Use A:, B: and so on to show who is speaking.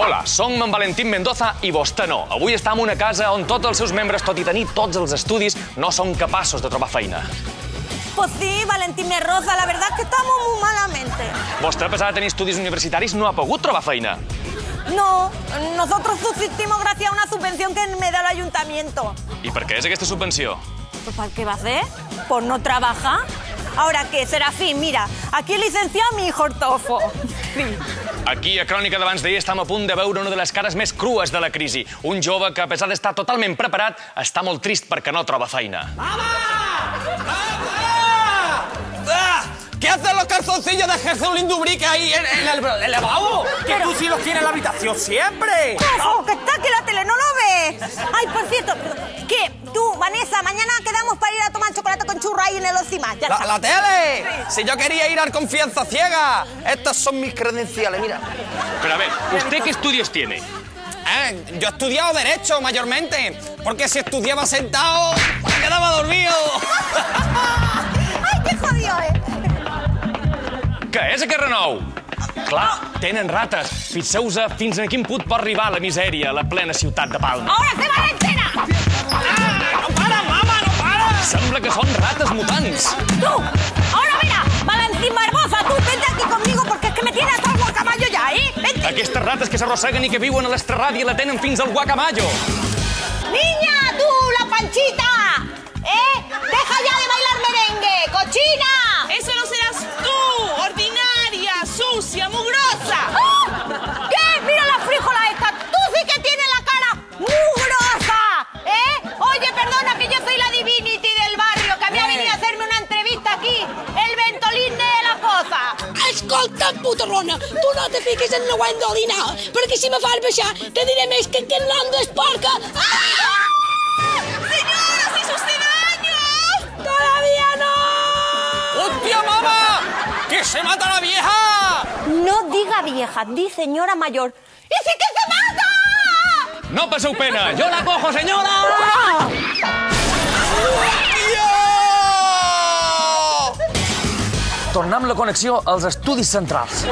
A: Hola, som en Valentín Mendoza i vostè no. Avui estem en una casa on tots els seus membres, tot i tenir tots els estudis, no són capaços de trobar feina.
B: Pues sí, Valentín Mendoza, la verdad es que estamos muy malamente.
A: Vostè, a pesar de tenir estudis universitaris, no ha pogut trobar feina.
B: No, nosotros subsistimos gracias a una subvención que me da el ayuntamiento.
A: I per què és aquesta subvenció?
B: Pues ¿para qué va a hacer? Por no trabajar. Ahora qué, Serafín, mira, aquí el licenciado mi hijo Ortofo. Sí.
A: Aquí, a Crònica d'abans d'ahir, estem a punt de veure una de les cares més crues de la crisi. Un jove que, a pesar d'estar totalment preparat, està molt trist perquè no troba feina.
C: ¡Mamá! ¿Qué hacen los calzoncillos de Gersolín Dubrique ahí en el lavabo? Que tú sí los tienes en la habitación siempre.
B: ¡Ojo, que está que la tele no lo ves! Ay, por cierto, que tú, Vanessa, mañana quedamos para ir a tomar chocolate con churro ahí en el Ocimar.
C: ¿La tele? Si yo quería ir al Confianza Ciega. Estas son mis credenciales, mira.
A: Pero a ver, ¿usted qué estudios tiene?
C: Yo he estudiado Derecho, mayormente. Porque si estudiaba sentado, me quedaba dormido.
B: ¡Ay, qué jodido,
A: Què és aquest renou? Clar, tenen rates. Fixeu-vos fins a quin punt pot arribar la misèria a la plena ciutat de Palma.
B: ¡Ahora se va la escena!
C: ¡No para, mamá, no para!
A: Sembla que són rates mutants.
B: ¡Tú! Ahora mira, Valentín Barbosa, tú vente aquí conmigo porque es que me tienes hasta el guacamayo ya, ¿eh? Vente.
A: Aquestes rates que s'arrosseguen i que viuen a l'esterràdia la tenen fins al guacamayo.
B: ¡Niña, tú, la Panchita! ¡Deja ya de bailar merengue, cochina!
D: ¡Eso no serás tú! ¡Ordinaria, sucia, mugrosa!
B: ¡Oh! ¿Qué? ¡Mira la fríjola esta! ¡Tú sí que tienes la cara mugrosa! Oye, perdona, que yo soy la Divinity del barrio, que había venido a hacerme una entrevista aquí, el Ventolín de la cosa.
E: Escolta, putarrona, tu no te fiquis en la Gwendolina, perquè si me fas baixar te diré més que en l'Ando és porca.
D: ¡Señora, se hizo usted daño!
E: ¡Todavía no!
C: ¡Hostia, mamá! ¡Que se mata la vieja!
B: No diga vieja, di señora mayor. ¡Y sí que se mata!
A: No passeu pena, jo la cojo, senyora! Tornem la connexió als estudis centrals.